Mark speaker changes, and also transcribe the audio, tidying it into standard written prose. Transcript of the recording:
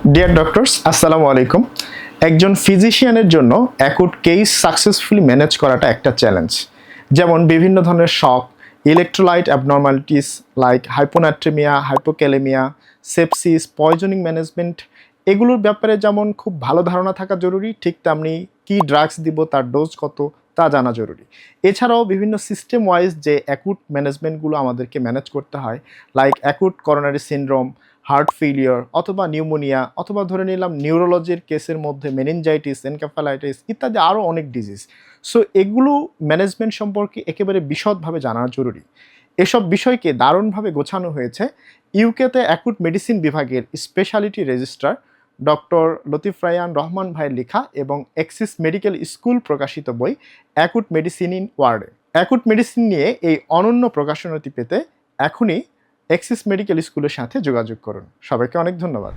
Speaker 1: Deer doctors, আসসালামু আলাইকুম। একজন ফিজিশিয়ানের জন্য অ্যাকুট কেস সাকসেসফুলি ম্যানেজ করাটা একটা চ্যালেঞ্জ। যেমন বিভিন্ন ধরনের shock, electrolyte abnormalities like hyponatremia, hypokalemia, sepsis, poisoning management, এগুলোর ব্যাপারে যেমন খুব ভালো ধারণা থাকা জরুরি, ঠিক তেমনি কী ড্রাগস দিব, তার ডোজ কত, তা জানা জরুরি। এছাড়াও বিভিন্ন সিস্টেম ওয়াইজ যে অ্যাকুট ম্যানেজমেন্টগুলো আমাদেরকে ম্যানেজ করতে হয়, like acute coronary syndrome, heart failure অথবা নিউমোনিয়া, অথবা ধরে নিলাম নিউরোলজির কেসের মধ্যে মেনিনজাইটিস, এনকেফালাইটিস ইত্যাদি আরও অনেক ডিজিজ। সো এগুলো ম্যানেজমেন্ট সম্পর্কে একেবারে বিশদভাবে জানা জরুরি। এসব বিষয়কে দারুণভাবে গোছানো হয়েছে ইউকেতে অ্যাকুট মেডিসিন বিভাগের speciality registrar doctor Latif Rayan Rahman ভাইয়ের লেখা এবং এক্সিস মেডিকেল স্কুল প্রকাশিত বই অ্যাকুট মেডিসিন ইন ওয়ার্ডে। অ্যাকুট মেডিসিন নিয়ে এই অনন্য প্রকাশনাটি পেতে এখনই এক্সিস মেডিকেল স্কুলের সাথে যোগাযোগ করুন। সবাইকে অনেক ধন্যবাদ।